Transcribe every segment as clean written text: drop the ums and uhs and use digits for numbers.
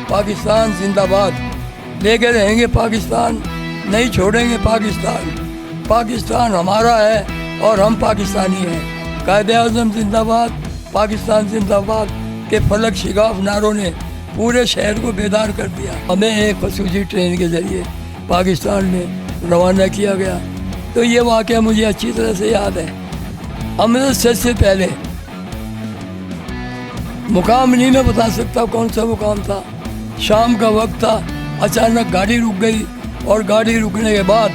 पाकिस्तान जिंदाबाद, लेके रहेंगे पाकिस्तान, नहीं छोड़ेंगे पाकिस्तान। पाकिस्तान हमारा है और हम पाकिस्तानी हैं। कायदे-ए-आज़म जिंदाबाद, पाकिस्तान जिंदाबाद के फलक शिगाफ नारों ने पूरे शहर को बेदार कर दिया। हमें एक खसूसी ट्रेन के ज़रिए पाकिस्तान में रवाना किया गया। तो ये वाक़या मुझे अच्छी तरह से याद है। अमृतसर से पहले मुकाम नहीं मैं बता सकता कौन सा मुकाम था। शाम का वक्त था, अचानक गाड़ी रुक गई और गाड़ी रुकने के बाद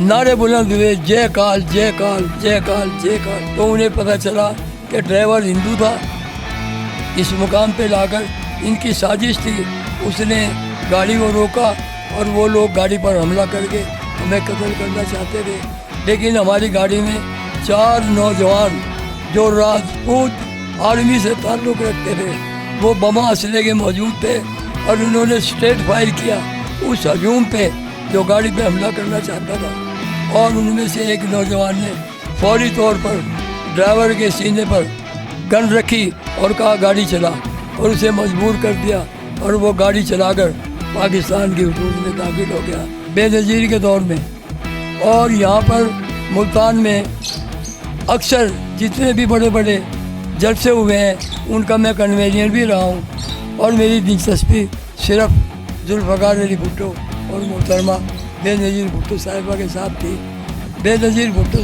नारे बुलंद हुए, जय काल जय काल जय काल जय काल। तो उन्हें पता चला कि ड्राइवर हिंदू था। इस मुकाम पे लाकर इनकी साजिश थी, उसने गाड़ी को रोका और वो लोग गाड़ी पर हमला करके हमें कत्ल करना चाहते थे। लेकिन हमारी गाड़ी में 4 नौजवान जो राजपूत आर्मी से ताल्लुक़ रखते थे वो बम असले के मौजूद थे और उन्होंने स्ट्रेट फायर किया उस हजूम पे जो गाड़ी पे हमला करना चाहता था। और उनमें से एक नौजवान ने फौरी तौर पर ड्राइवर के सीने पर गन रखी और कहा गाड़ी चला, और उसे मजबूर कर दिया और वो गाड़ी चलाकर पाकिस्तान की हुदूद में दाखिल हो गया बेनज़ीर के दौर में। और यहाँ पर मुल्तान में अक्सर जितने भी बड़े बड़े जलसे हुए हैं उनका मैं कन्वेनियर भी रहा हूँ। और मेरी दिलचस्पी सिर्फ जुल्फ़कार अली भुट्टो और मोहतरमा बेनज़ीर भुट्टो साहिबा के साथ थी। बेनज़ीर भुट्टो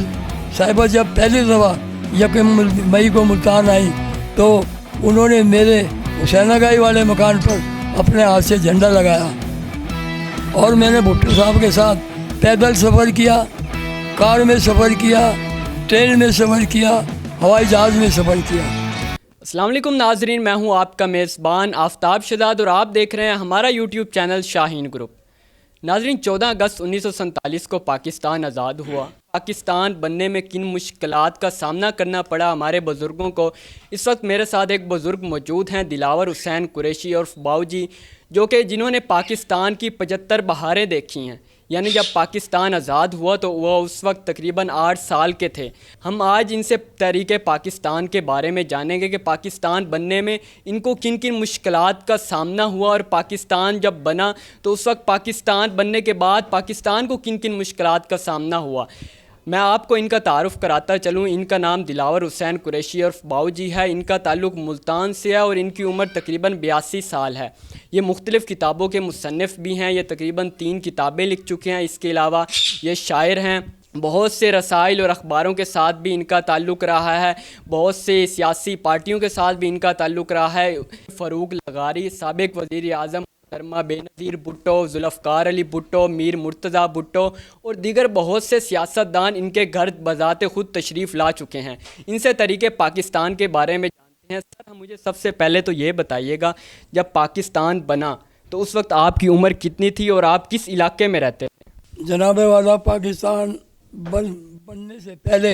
साहिबा जब पहली दफ़ा 1 मई को मुल्तान आई तो उन्होंने मेरे हुसैनागाई वाले मकान पर अपने हाथ से झंडा लगाया और मैंने भुट्टो साहब के साथ पैदल सफ़र किया, कार में सफ़र किया, ट्रेन में सफ़र किया, हवाई जहाज़ में सफ़र किया। अस्सलाम वालेकुम नाजरीन, मैं हूं आपका मेज़बान आफ्ताब शहजाद और आप देख रहे हैं हमारा यूट्यूब चैनल शाहीन ग्रुप। नाजरीन, 14 अगस्त 1947 को पाकिस्तान आज़ाद हुआ। पाकिस्तान बनने में किन मुश्किलात का सामना करना पड़ा हमारे बुज़ुर्गों को। इस वक्त मेरे साथ एक बुज़ुर्ग मौजूद हैं, दिलावर हुसैन कुरैशी और बाऊ जी, जो कि जिन्होंने पाकिस्तान की 75 बहारें देखी हैं। यानी जब पाकिस्तान आज़ाद हुआ तो वो उस वक्त तकरीबन 8 साल के थे। हम आज इनसे तहरीक पाकिस्तान के बारे में जानेंगे कि पाकिस्तान बनने में इनको किन किन मुश्किलात का सामना हुआ और पाकिस्तान जब बना तो उस वक्त पाकिस्तान बनने के बाद पाकिस्तान को किन किन मुश्किलात का सामना हुआ। मैं आपको इनका तारुफ़ कराता चलूँ। इनका नाम दिलावर हुसैन कुरैशी और बाऊ जी है। इनका ताल्लुक़ मुल्तान से है और इनकी उम्र तकरीबन 82 साल है। ये मुख्तलिफ़ किताबों के मुसन्निफ़ भी हैं। ये तकरीबन 3 किताबें लिख चुके हैं। इसके अलावा ये शायर हैं। बहुत से रसाइल और अखबारों के साथ भी इनका ताल्लुक़ रहा है। बहुत से सियासी पार्टियों के साथ भी इनका ताल्लुक़ रहा है। फ़ारूक लगारी, साबिक़ वज़ीर आज़म मोहतरमा बेनज़ीर भुट्टो, जुल्फ़कार अली भुट्टो, मीर मुर्तज़ा भुट्टो और दीगर बहुत से सियासतदान इनके घर बज़ाते ख़ुद तशरीफ़ ला चुके हैं। इनसे तरीक़े पाकिस्तान के बारे में जानते हैं। सर, हम मुझे सबसे पहले तो ये बताइएगा, जब पाकिस्तान बना तो उस वक्त आपकी उम्र कितनी थी और आप किस इलाके में रहते थे? जनाब वाला, पाकिस्तान बनने से पहले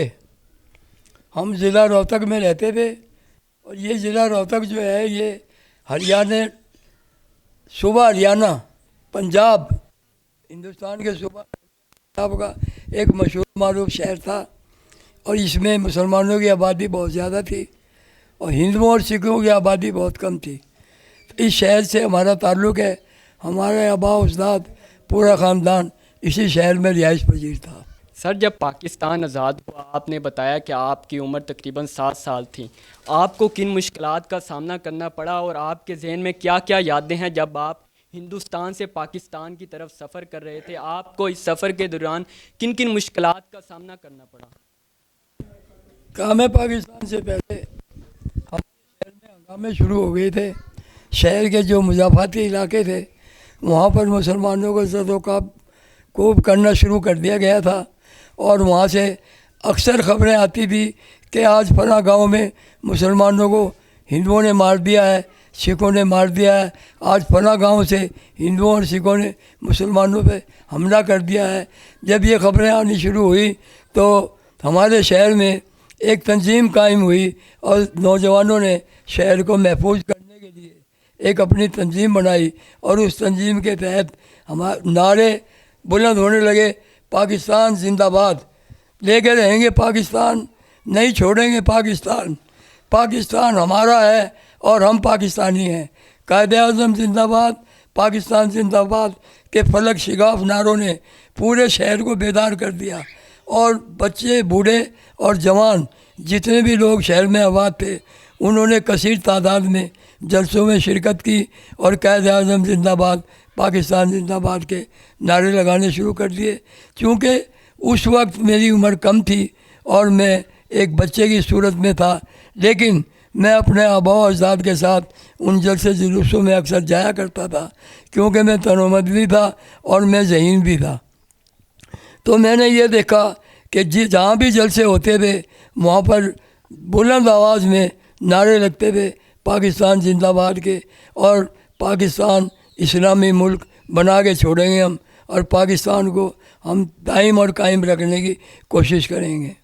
हम ज़िला रोहतक में रहते थे और ये ज़िला रोहतक जो है ये हरियाणा, सूबा हरियाणा, पंजाब, हिंदुस्तान के सूबा पंजाब का एक मशहूर मारूफ शहर था। और इसमें मुसलमानों की आबादी बहुत ज़्यादा थी और हिंदुओं और सिखों की आबादी बहुत कम थी। तो इस शहर से हमारा ताल्लुक़ है। हमारे आबा उस्ताद पूरा ख़ानदान इसी शहर में रिहाइश पजीर था। सर, जब पाकिस्तान आज़ाद हुआ आपने बताया कि आपकी उम्र तकरीबन 7 साल थी। आपको किन मुश्किलात का सामना करना पड़ा और आपके जहन में क्या क्या यादें हैं जब आप हिंदुस्तान से पाकिस्तान की तरफ सफ़र कर रहे थे? आपको इस सफ़र के दौरान किन किन मुश्किलात का सामना करना पड़ा? काम है, पाकिस्तान से पहले हमारे शहर में हंगामे शुरू हो गए थे। शहर के जो मुजाफाती इलाके थे वहाँ पर मुसलमानों को ज़द-ओ-क़ूब करना शुरू कर दिया गया था। और वहाँ से अक्सर ख़बरें आती थी कि आज फला गांव में मुसलमानों को हिंदुओं ने मार दिया है, सिखों ने मार दिया है। आज फला गांव से हिंदुओं और सिखों ने मुसलमानों पे हमला कर दिया है। जब ये ख़बरें आनी शुरू हुई तो हमारे शहर में एक तंजीम कायम हुई और नौजवानों ने शहर को महफूज करने के लिए एक अपनी तंजीम बनाई और उस तंजीम के तहत हमारे नारे बुलंद होने लगे, पाकिस्तान जिंदाबाद, लेके रहेंगे पाकिस्तान, नहीं छोड़ेंगे पाकिस्तान। पाकिस्तान हमारा है और हम पाकिस्तानी हैं। कायदे आज़म जिंदाबाद, पाकिस्तान जिंदाबाद के फलक शिगाफ नारों ने पूरे शहर को बेदार कर दिया और बच्चे, बूढ़े और जवान जितने भी लोग शहर में आबाद थे उन्होंने कसीर तादाद में जलसों में शिरकत की और कायदे आज़म जिंदाबाद, पाकिस्तान जिंदाबाद के नारे लगाने शुरू कर दिए। चूँकि उस वक्त मेरी उम्र कम थी और मैं एक बच्चे की सूरत में था, लेकिन मैं अपने आबा व अजदाद के साथ उन जलसे जुलूसों में अक्सर जाया करता था, क्योंकि मैं तनोमद भी था और मैं ज़हीन भी था। तो मैंने ये देखा कि जहाँ भी जलसे होते थे वहाँ पर बुलंद आवाज़ में नारे लगते थे पाकिस्तान जिंदाबाद के, और पाकिस्तान इस्लामी मुल्क बना के छोड़ेंगे हम, और पाकिस्तान को हम दायम और कायम रखने की कोशिश करेंगे।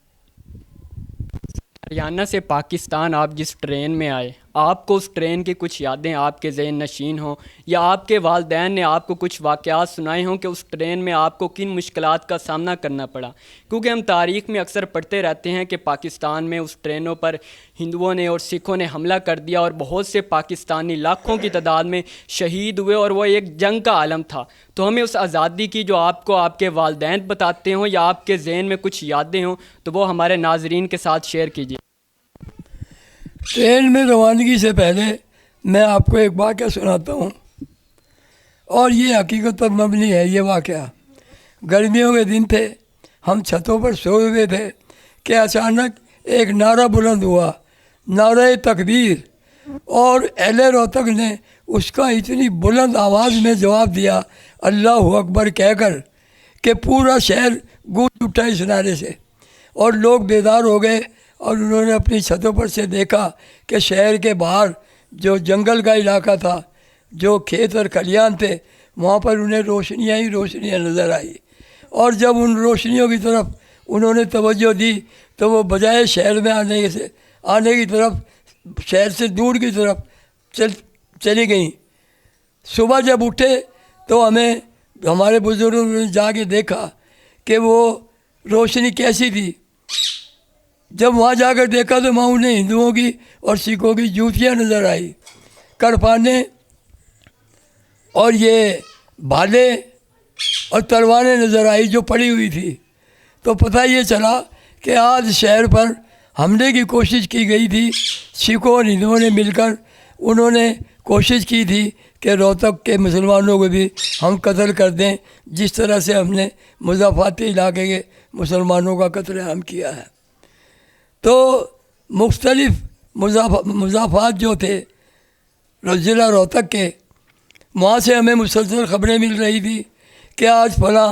हरियाणा से पाकिस्तान आप जिस ट्रेन में आए, आपको उस ट्रेन की कुछ यादें आपके ज़हन नशीन हों, या आपके वालिदैन ने आपको कुछ वाक़यात सुनाए हों कि उस ट्रेन में आपको किन मुश्किलात का सामना करना पड़ा? क्योंकि हम तारीख़ में अक्सर पढ़ते रहते हैं कि पाकिस्तान में उस ट्रेनों पर हिंदुओं ने और सिखों ने हमला कर दिया और बहुत से पाकिस्तानी लाखों की तादाद में शहीद हुए, और वो एक जंग का आलम था। तो हमें उस आज़ादी की जो आपको आपके वालिदैन बताते हों या आपके ज़हन में कुछ यादें हों, तो वो हमारे नाज़रीन के साथ शेयर कीजिए। ट्रेन में रवानगी से पहले मैं आपको एक वाक़या सुनाता हूँ, और ये हकीकत पर मबनी है। ये वाक़या गर्मियों के दिन थे, हम छतों पर सोए हुए थे कि अचानक एक नारा बुलंद हुआ, नारे तकबीर, और अहले रोहतक ने उसका इतनी बुलंद आवाज़ में जवाब दिया अल्लाह अकबर कहकर कि पूरा शहर गूंज उठा इस नारे से, और लोग बेदार हो गए और उन्होंने अपनी छतों पर से देखा कि शहर के बाहर जो जंगल का इलाका था, जो खेत और खलियान थे, वहाँ पर उन्हें रोशनियाँ ही रोशनियाँ नज़र आई। और जब उन रोशनियों की तरफ उन्होंने तवज्जो दी तो वो बजाय शहर में आने की तरफ, शहर से दूर की तरफ चली गई। सुबह जब उठे तो हमारे बुज़ुर्गों ने जाके देखा कि वो रोशनी कैसी थी। जब वहाँ जाकर देखा तो वहाँ उन्हें हिंदुओं की और सिखों की जूतियाँ नज़र आई, करपाने और ये भाले और तलवारें नज़र आई जो पड़ी हुई थी। तो पता ये चला कि आज शहर पर हमले की कोशिश की गई थी। सिखों और हिंदुओं ने मिलकर उन्होंने कोशिश की थी कि रोहतक के मुसलमानों को भी हम कत्ल कर दें, जिस तरह से हमने मुज़ाफ़ाती इलाके के मुसलमानों का कत्लेआम किया है। तो मुख्तलिफ़ मुज़ाफ़ात जो थे ज़िला रोहतक के, वहाँ से हमें मुसलसल ख़बरें मिल रही थी कि आज फलां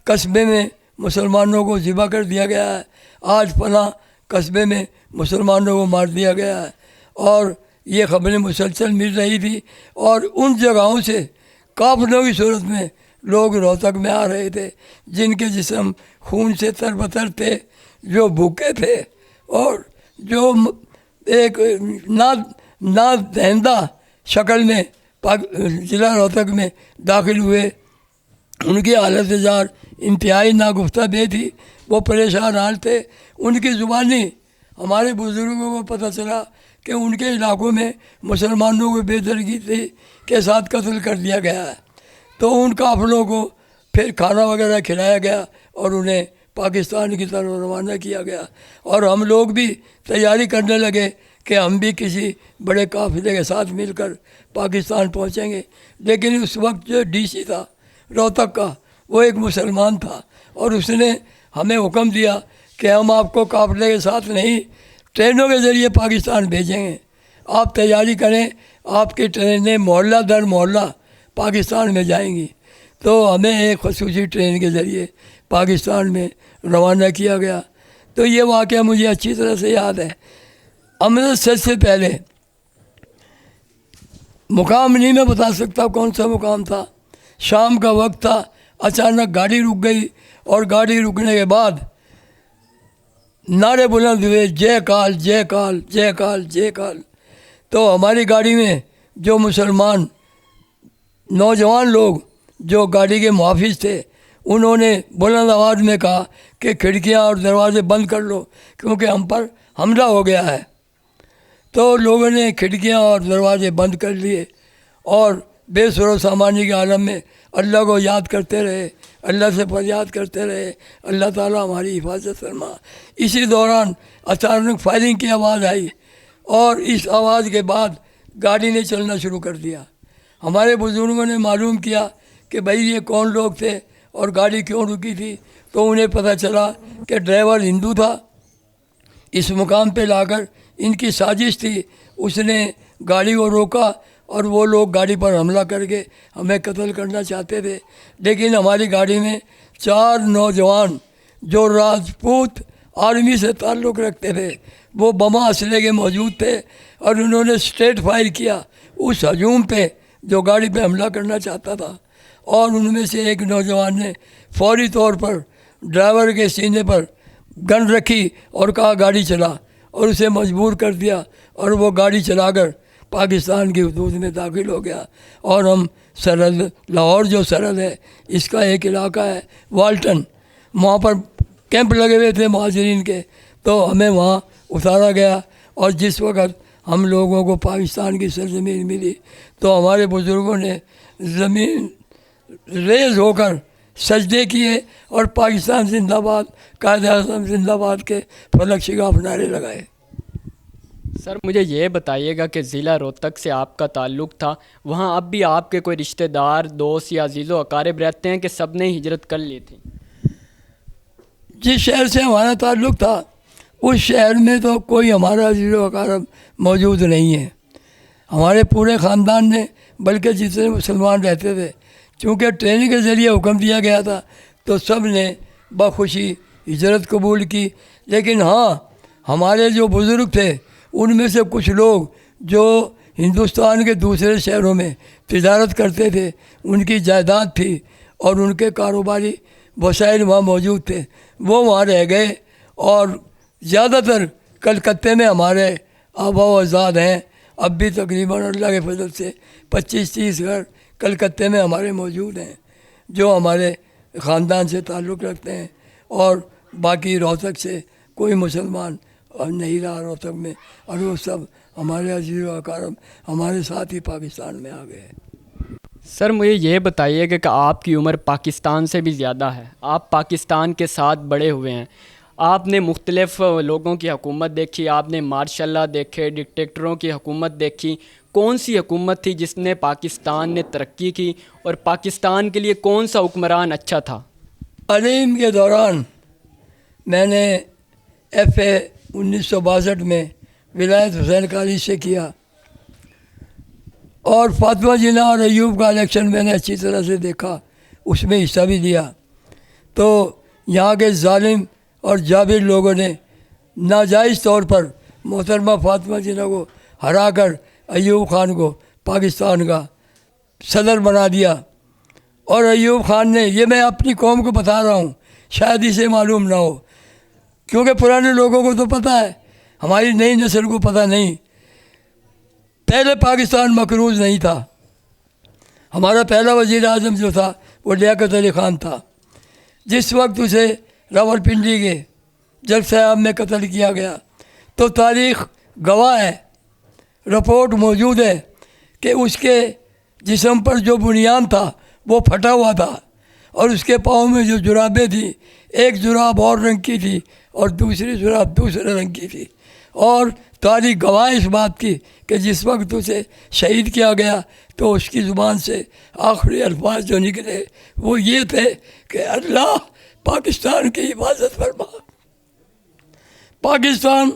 कस्बे में मुसलमानों को ज़िबा कर दिया गया है, आज फलां कस्बे में मुसलमानों को मार दिया गया है, और ये ख़बरें मुसलसल मिल रही थी। और उन जगहों से काफ़िलों की सूरत में लोग रोहतक में आ रहे थे, जिनके जिस्म खून से तरबतर थे, जो भूखे थे और जो एक ना दहिंदा शक्ल में ज़िला रोहतक में दाखिल हुए। उनकी हालत ज़ार इंतहाई नागुफ्ता बे थी, वो परेशान हाल थे। उनकी ज़ुबानी हमारे बुज़ुर्गों को पता चला कि उनके इलाकों में मुसलमानों को बेदरगी के साथ कत्ल कर दिया गया है। तो उन काफ़िलों को फिर खाना वगैरह खिलाया गया और उन्हें पाकिस्तान की तरफ रवाना किया गया, और हम लोग भी तैयारी करने लगे कि हम भी किसी बड़े काफ़िले के साथ मिलकर पाकिस्तान पहुंचेंगे। लेकिन उस वक्त जो डीसी था रोहतक का, वो एक मुसलमान था, और उसने हमें हुक्म दिया कि हम आपको काफ़िले के साथ नहीं, ट्रेनों के ज़रिए पाकिस्तान भेजेंगे, आप तैयारी करें, आपकी ट्रेनें मोहल्ला दर मोहल्ला पाकिस्तान में जाएंगी। तो हमें एक ख़ुसूसी ट्रेन के ज़रिए पाकिस्तान में रवाना किया गया। तो ये वाक़या मुझे अच्छी तरह से याद है। अमृतसर से पहले मुकाम नहीं मैं बता सकता कौन सा मुकाम था, शाम का वक्त था, अचानक गाड़ी रुक गई, और गाड़ी रुकने के बाद नारे बुलंद हुए, जय काल जय काल जय काल जय काल। तो हमारी गाड़ी में जो मुसलमान नौजवान लोग जो गाड़ी के मुहाफिज थे, उन्होंने बुलंद आवाज़ में कहा कि खिड़कियां और दरवाजे बंद कर लो क्योंकि हम पर हमला हो गया है। तो लोगों ने खिड़कियां और दरवाजे बंद कर लिए, اور بے سر و سامانی کے عالم میں اللہ کو یاد کرتے رہے، اللہ سے فریاد کرتے رہے، اللہ تعالیٰ ہماری حفاظت فرما۔ اسی دوران اچانک فائرنگ کی آواز آئی اور اس آواز کے بعد گاڑی نے چلنا شروع کر دیا۔ ہمارے بزرگوں نے معلوم کیا کہ بھئی یہ کون لوگ تھے اور گاڑی کیوں رکی تھی، تو انہیں پتہ چلا کہ ڈرائیور ہندو تھا۔ اس مقام پہ لا کر ان کی سازش تھی، اس نے گاڑی کو روکا اور وہ لوگ گاڑی پر حملہ کر کے ہمیں قتل کرنا چاہتے تھے، لیکن ہماری گاڑی میں 4 نوجوان جو راجپوت آرمی سے تعلق رکھتے تھے وہ بما اسلحے کے موجود تھے، اور انہوں نے اسٹریٹ فائر کیا اس ہجوم پہ جو گاڑی پہ حملہ کرنا چاہتا تھا، اور ان میں سے ایک نوجوان نے فوری طور پر ڈرائیور کے سینے پر گن رکھی اور کہا گاڑی چلا، اور اسے مجبور کر دیا، اور وہ گاڑی چلا کر پاکستان کی حدود میں داخل ہو گیا۔ اور ہم سرحد لاہور جو سرحد ہے اس کا ایک علاقہ ہے والٹن، وہاں پر کیمپ لگے ہوئے تھے مہاجرین کے، تو ہمیں وہاں اتارا گیا، اور جس وقت ہم لوگوں کو پاکستان کی سرزمین ملی تو ہمارے بزرگوں نے زمین ریز ہو کر سجدے کیے اور پاکستان زندہ باد، قائد اعظم زندہ باد کے فلک شگاف نعرے لگائے۔ سر مجھے یہ بتائیے گا کہ ضلع روہتک سے آپ کا تعلق تھا، وہاں اب بھی آپ کے کوئی رشتہ دار، دوست یا عزیز و اقارب رہتے ہیں کہ سب نے ہجرت کر لی تھی؟ جس شہر سے ہمارا تعلق تھا اس شہر میں تو کوئی ہمارا عزیز و اقارب موجود نہیں ہے۔ ہمارے پورے خاندان نے، بلکہ جتنے مسلمان رہتے تھے، چونکہ ٹریننگ کے ذریعے حکم دیا گیا تھا تو سب نے بخوشی ہجرت قبول کی۔ لیکن ہاں، ہمارے جو بزرگ تھے ان میں سے کچھ لوگ جو ہندوستان کے دوسرے شہروں میں تجارت کرتے تھے، ان کی جائیداد تھی اور ان کے کاروباری وسائل وہاں موجود تھے، وہ وہاں رہ گئے، اور زیادہ تر کلکتے میں ہمارے آبا و اجداد ہیں۔ اب بھی تقریباً اللہ کے فضل سے 25-30 گھر کلکتے میں ہمارے موجود ہیں جو ہمارے خاندان سے تعلق رکھتے ہیں، اور باقی روہتک سے کوئی مسلمان نہیں رہا روہتک میں، اور وہ سب ہمارے عزیز و اقارب ہمارے ساتھ ہی پاکستان میں آ گئے۔ سر مجھے یہ بتائیے کہ آپ کی عمر پاکستان سے بھی زیادہ ہے، آپ پاکستان کے ساتھ بڑے ہوئے ہیں، آپ نے مختلف لوگوں کی حکومت دیکھی، آپ نے مارشاء اللہ دیکھے، ڈکٹیٹروں کی حکومت دیکھی، کون سی حکومت تھی جس نے پاکستان نے ترقی کی، اور پاکستان کے لیے کون سا حکمران اچھا تھا؟ علیم کے دوران میں نے FA 1962 میں ولایت حسین کالج سے کیا، اور فاطمہ جناح اور ایوب کا الیکشن میں نے اچھی طرح سے دیکھا، اس میں حصہ بھی لیا۔ تو یہاں کے ظالم اور جابر لوگوں نے ناجائز طور پر محترمہ فاطمہ جناح کو ہرا کر ایوب خان کو پاکستان کا صدر بنا دیا، اور ایوب خان نے، یہ میں اپنی قوم کو بتا رہا ہوں، شاید اسے معلوم نہ ہو کیونکہ پرانے لوگوں کو تو پتہ ہے، ہماری نئی نسل کو پتہ نہیں۔ پہلے پاکستان مقروض نہیں تھا، ہمارا پہلا وزیر اعظم جو تھا وہ لیاقت علی خان تھا۔ جس وقت اسے راولپنڈی کے جل صاحب میں قتل کیا گیا تو تاریخ گواہ ہے، رپورٹ موجود ہے کہ اس کے جسم پر جو بنیان تھا وہ پھٹا ہوا تھا، اور اس کے پاؤں میں جو جرابیں تھیں، ایک جراب اور رنگ کی تھی اور دوسری جراب دوسرے رنگ کی تھی، اور تاریخ گواہ اس بات کی کہ جس وقت اسے شہید کیا گیا تو اس کی زبان سے آخری الفاظ جو نکلے وہ یہ تھے کہ اللہ پاکستان کی حفاظت فرما۔ پاکستان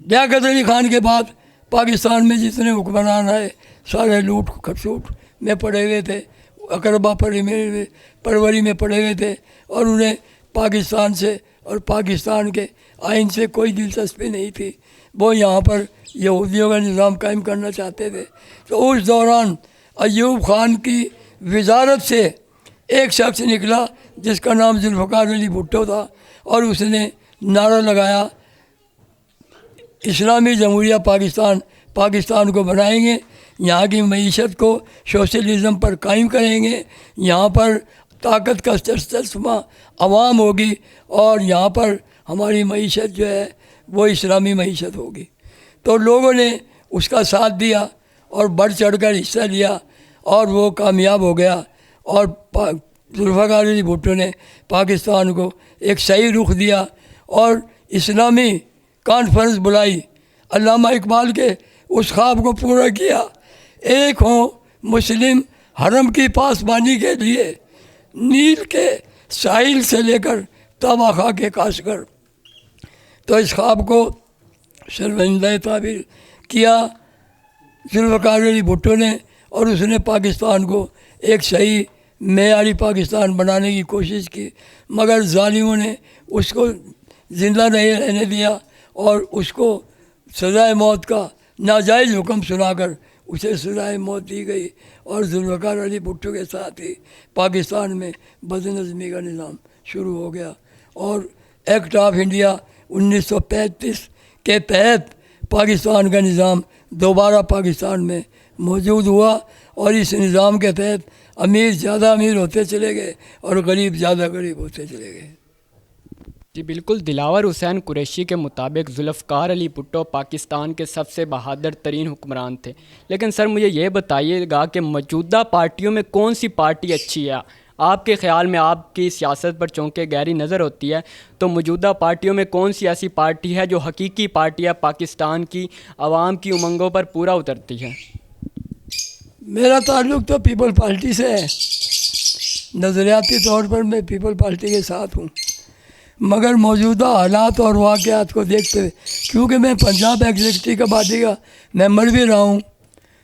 لیاقت علی خان کے بعد پاکستان میں جتنے حکمران آئے سارے لوٹ کھسوٹ میں پڑے ہوئے تھے، اقربا پروری میں پڑے ہوئے تھے، اور انہیں پاکستان سے اور پاکستان کے آئین سے کوئی دلچسپی نہیں تھی، وہ یہاں پر یہودیوں کا نظام قائم کرنا چاہتے تھے۔ تو اس دوران ایوب خان کی وزارت سے ایک شخص نکلا جس کا نام ذوالفقار علی بھٹو تھا، اور اس نے نعرہ لگایا اسلامی جمہوریہ پاکستان کو بنائیں گے، یہاں کی معیشت کو سوشلزم پر قائم کریں گے، یہاں پر طاقت کا چشمہ عوام ہوگی، اور یہاں پر ہماری معیشت جو ہے وہ اسلامی معیشت ہوگی۔ تو لوگوں نے اس کا ساتھ دیا، اور بڑھ چڑھ کر حصہ لیا اور وہ کامیاب ہو گیا، اور ذوالفقار علی بھٹو نے پاکستان کو ایک صحیح رخ دیا اور اسلامی کانفرنس بلائی، علامہ اقبال کے اس خواب کو پورا کیا، ایک ہوں مسلم حرم کی پاسبانی کے لیے، نیل کے ساحل سے لے کر تابہ خاک کے کاشگر۔ تو اس خواب کو شرمندہ تعبیر کیا ذوالفقار علی بھٹو نے، اور اس نے پاکستان کو ایک صحیح معیاری پاکستان بنانے کی کوشش کی، مگر ظالموں نے اس کو زندہ نہیں رہنے دیا اور اس کو سزائے موت کا ناجائز حکم سنا کر اسے سزائے موت دی گئی، اور ذوالفقار علی بھٹو کے ساتھ ہی پاکستان میں بد نظمی کا نظام شروع ہو گیا، اور ایکٹ آف انڈیا 1935 کے تحت پاکستان کا نظام دوبارہ پاکستان میں موجود ہوا، اور اس نظام کے تحت امیر زیادہ امیر ہوتے چلے گئے اور غریب زیادہ غریب ہوتے چلے گئے۔ جی بالکل، دلاور حسین قریشی کے مطابق ذوالفقار علی بھٹو پاکستان کے سب سے بہادر ترین حکمران تھے، لیکن سر مجھے یہ بتائیے گا کہ موجودہ پارٹیوں میں کون سی پارٹی اچھی ہے؟ آپ کے خیال میں، آپ کی سیاست پر چونکہ گہری نظر ہوتی ہے، تو موجودہ پارٹیوں میں کون سی ایسی پارٹی ہے جو حقیقی پارٹی ہے، پاکستان کی عوام کی امنگوں پر پورا اترتی ہے؟ میرا تعلق تو پیپل پارٹی سے ہے، نظریاتی طور پر میں پیپل پارٹی کے ساتھ ہوں، مگر موجودہ حالات اور واقعات کو دیکھتے ہوئے، کیونکہ میں پنجاب ایگزیکٹو باڈی کا ممبر بھی رہا ہوں،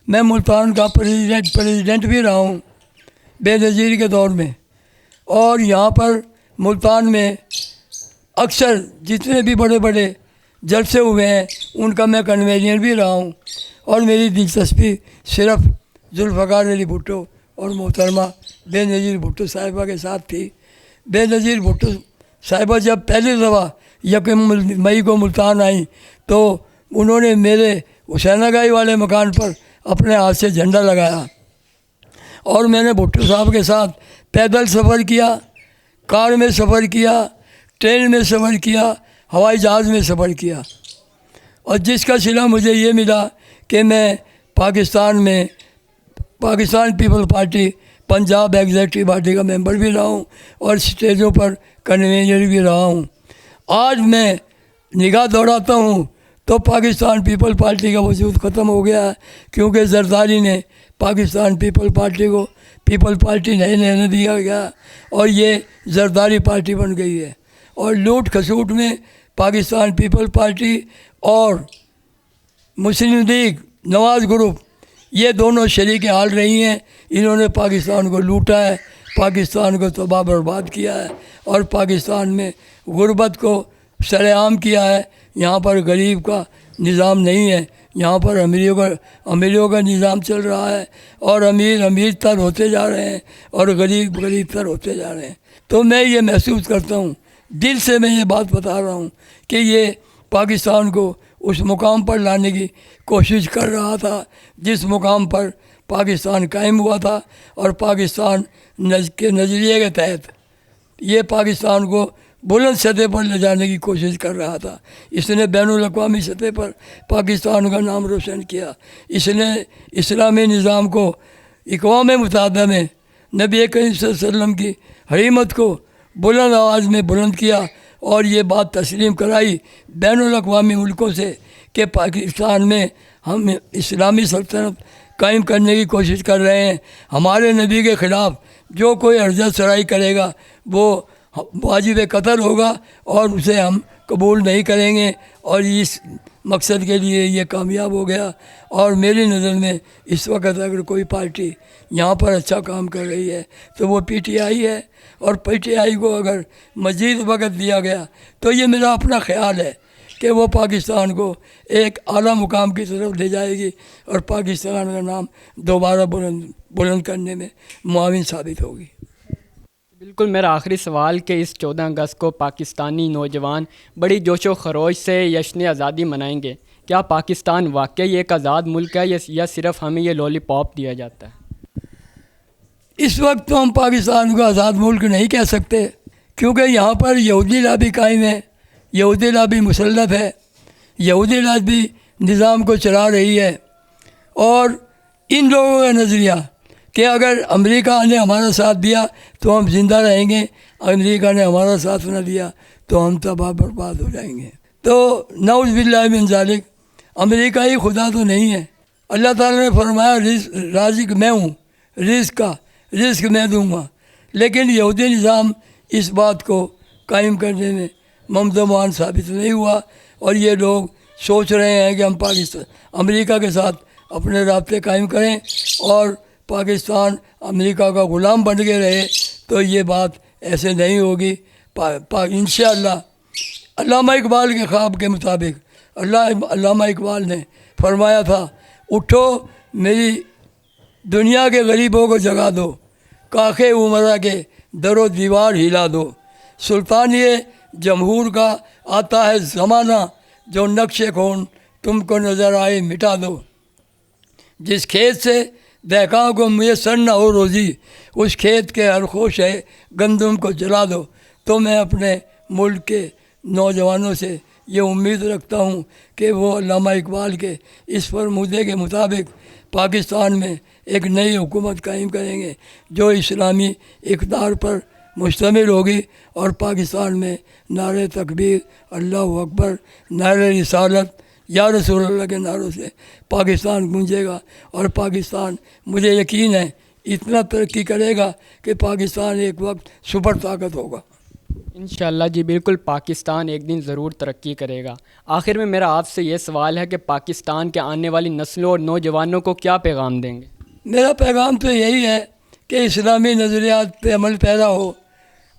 میں ملتان کا پریزیڈنٹ بھی رہا ہوں بے نظیر کے دور میں، اور یہاں پر ملتان میں اکثر جتنے بھی بڑے بڑے جلسے ہوئے ہیں ان کا میں کنوینر بھی رہا ہوں، اور میری دلچسپی صرف ذوالفقار علی بھٹو اور محترمہ بے نظیر بھٹو صاحبہ کے ساتھ تھی۔ بے نظیر بھٹو صاحبہ جب پہلی دفعہ یکم مئی کو ملتان آئیں تو انہوں نے میرے حسین آگائی والے مکان پر اپنے ہاتھ سے جھنڈا لگایا، اور میں نے بھٹو صاحب کے ساتھ پیدل سفر کیا، کار میں سفر کیا، ٹرین میں سفر کیا، ہوائی جہاز میں سفر کیا، اور جس کا صلہ مجھے یہ ملا کہ میں پاکستان میں Pakistan people party Punjab executive body کا ممبر بھی رہا ہوں اور اسٹیجوں پر کنوینر بھی رہا ہوں۔ آج میں نگاہ دوڑاتا ہوں تو پاکستان پیپل پارٹی کا وجود ختم ہو گیا ہے، کیونکہ زرداری نے پاکستان پیپل پارٹی کو پیپل پارٹی نہیں لینے دیا گیا، اور یہ زرداری پارٹی بن گئی ہے، اور لوٹ کھسوٹ میں پاکستان پیپل پارٹی اور مسلم لیگ نواز گروپ یہ دونوں شریک حال رہی ہیں، انہوں نے پاکستان کو لوٹا ہے، پاکستان کو تباہ برباد کیا ہے، اور پاکستان میں غربت کو سر عام کیا ہے۔ یہاں پر غریب کا نظام نہیں ہے، یہاں پر امیروں کا نظام چل رہا ہے، اور امیر تر ہوتے جا رہے ہیں اور غریب تر ہوتے جا رہے ہیں۔ تو میں یہ محسوس کرتا ہوں، دل سے میں یہ بات بتا رہا ہوں کہ یہ پاکستان کو اس مقام پر لانے کی کوشش کر رہا تھا جس مقام پر پاکستان قائم ہوا تھا، اور پاکستان کے نظریے کے تحت یہ پاکستان کو بلند سطح پر لے جانے کی کوشش کر رہا تھا۔ اس نے بین الاقوامی سطح پر پاکستان کا نام روشن کیا، اس نے اسلامی نظام کو اقوام متحدہ میں نبی کریم صلی اللہ علیہ وسلم کی حریمت کو بلند آواز میں بلند کیا، اور یہ بات تسلیم کرائی بین الاقوامی ملکوں سے کہ پاکستان میں ہم اسلامی سلطنت قائم کرنے کی کوشش کر رہے ہیں، ہمارے نبی کے خلاف جو کوئی عرضہ سرائی کرے گا وہ واجب قتل ہوگا، اور اسے ہم قبول نہیں کریں گے، اور اس مقصد کے لیے یہ کامیاب ہو گیا۔ اور میری نظر میں اس وقت اگر کوئی پارٹی یہاں پر اچھا کام کر رہی ہے تو وہ پی ٹی آئی ہے، اور پی ٹی آئی کو اگر مزید وقت دیا گیا تو یہ میرا اپنا خیال ہے کہ وہ پاکستان کو ایک اعلیٰ مقام کی طرف لے جائے گی، اور پاکستان کا نام دوبارہ بلند کرنے میں معاون ثابت ہوگی۔ بالکل، میرا آخری سوال کہ اس 14 اگست کو پاکستانی نوجوان بڑی جوش و خروش سے جشن آزادی منائیں گے، کیا پاکستان واقعی ایک آزاد ملک ہے یا صرف ہمیں یہ لولی پاپ دیا جاتا ہے؟ اس وقت تو ہم پاکستان کو آزاد ملک نہیں کہہ سکتے، کیونکہ یہاں پر یہودی لابی قائم ہے، یہودی لابی مسلط ہے، یہودی لابی نظام کو چلا رہی ہے، اور इन लोगों का नज़रिया कि अगर अमेरिका ने हमारा साथ दिया तो हम ज़िंदा रहेंगे, अमेरिका ने हमारा साथ न दिया तो हम तबाह बर्बाद हो जाएंगे। तो नऊज़ बिल्लाहि मिन ज़ालिक, अमेरिका ही खुदा तो नहीं है। अल्लाह ताला ने फरमाया राज़िक मैं हूँ, रिज़्क मैं दूँगा। लेकिन यहूदी निज़ाम इस बात को कायम करने में ममदमान साबित नहीं हुआ और ये लोग सोच रहे हैं कि हम पाकिस्तान अमेरिका के साथ अपने राब्ते कायम करें और पाकिस्तान अमेरिका का ग़ुलाम बन के रहे। तो ये बात ऐसे नहीं होगी। इंशाअल्लाह अल्लामा इकबाल के ख्वाब के मुताबिक अल्लामा इकबाल ने फरमाया था, उठो मेरी दुनिया के गरीबों को जगा दो, काखे उमरा के दरो दीवार हिला दो, सुल्तानिए जमहूर का आता है ज़माना, जो नक्शे खून तुमको नज़र आए मिटा दो। जिस खेत से दहकां को मुयसर न हो रोज़ी, उस खेत के हर खोश है गंदम को जला दो। तो मैं अपने मुल्क के नौजवानों से ये उम्मीद रखता हूँ कि वो अल्लामा इकबाल के इस फरमूदे के मुताबिक पाकिस्तान में एक नई हुकूमत कायम करेंगे जो इस्लामी इक़्तिदार पर मुश्तमिल होगी और पाकिस्तान में नारे तकबीर, अल्लाहु अकबर, नारे रिसालत, या रसूल अल्लाह के नारों से पाकिस्तान गूंजेगा। और पाकिस्तान मुझे यकीन है इतना तरक्की करेगा कि पाकिस्तान एक वक्त सुपर ताकत होगा। इंशाअल्लाह जी, बिल्कुल पाकिस्तान एक दिन ज़रूर तरक्की करेगा। आखिर में मेरा आपसे ये सवाल है कि पाकिस्तान के आने वाली नस्लों और नौजवानों को क्या पैगाम देंगे? मेरा पैगाम तो यही है कि इस्लामी नज़रियात पे अमल पैदा हो,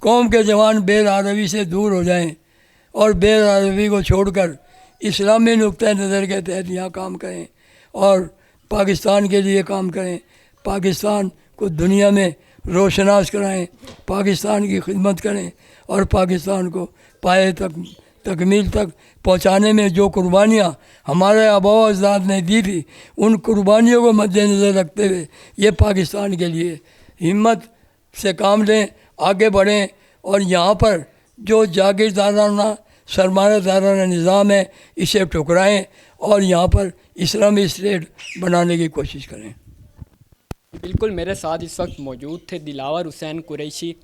कौम के जवान बेरारवी से दूर हो जाएं और बेरारवी को छोड़कर इस्लामी नुक्ता नज़र के तहत यहाँ काम करें और पाकिस्तान के लिए काम करें, पाकिस्तान को दुनिया में रोशनास कराएं, पाकिस्तान की खिदमत करें और पाकिस्तान को पाए तकमील तक पहुँचाने में जो कुर्बानियाँ हमारे आबा अजदाद ने दी थी, उन कुर्बानियों को मद्देनज़र रखते हुए ये पाकिस्तान के लिए हिम्मत से काम लें, आगे बढ़ें और यहाँ पर जो जागीरदाराना सरमायादाराना निज़ाम है इसे ठुकराएं और यहाँ पर इस्लामी स्टेट बनाने की कोशिश करें। बिल्कुल मेरे साथ इस वक्त मौजूद थे दिलावर हुसैन कुरैशी,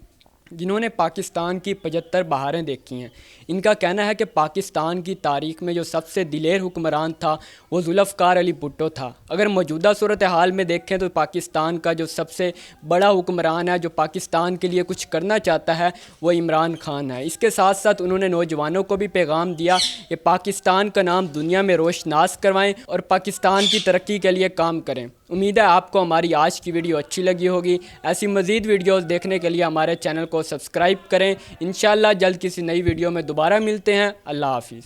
जिन्होंने पाकिस्तान की 75 बहारें देखी हैं। इनका कहना है कि पाकिस्तान की तारीख़ में जो सबसे दिलेर हुक्मरान था वो जुल्फ़कार अली भुट्टो था। अगर मौजूदा सूरत हाल में देखें तो पाकिस्तान का जो सबसे बड़ा हुक्मरान है, जो पाकिस्तान के लिए कुछ करना चाहता है, वो इमरान खान है। इसके साथ साथ उन्होंने नौजवानों को भी पैगाम दिया कि पाकिस्तान का नाम दुनिया में रोशनास करवाएँ और पाकिस्तान की तरक्की के लिए काम करें। उम्मीद है आपको हमारी आज की वीडियो अच्छी लगी होगी। ऐसी मज़ीद वीडियोस देखने के लिए हमारे चैनल को सब्सक्राइब करें। इंशाअल्लाह जल्द किसी नई वीडियो में दोबारा मिलते हैं। अल्लाह हाफ़िज़।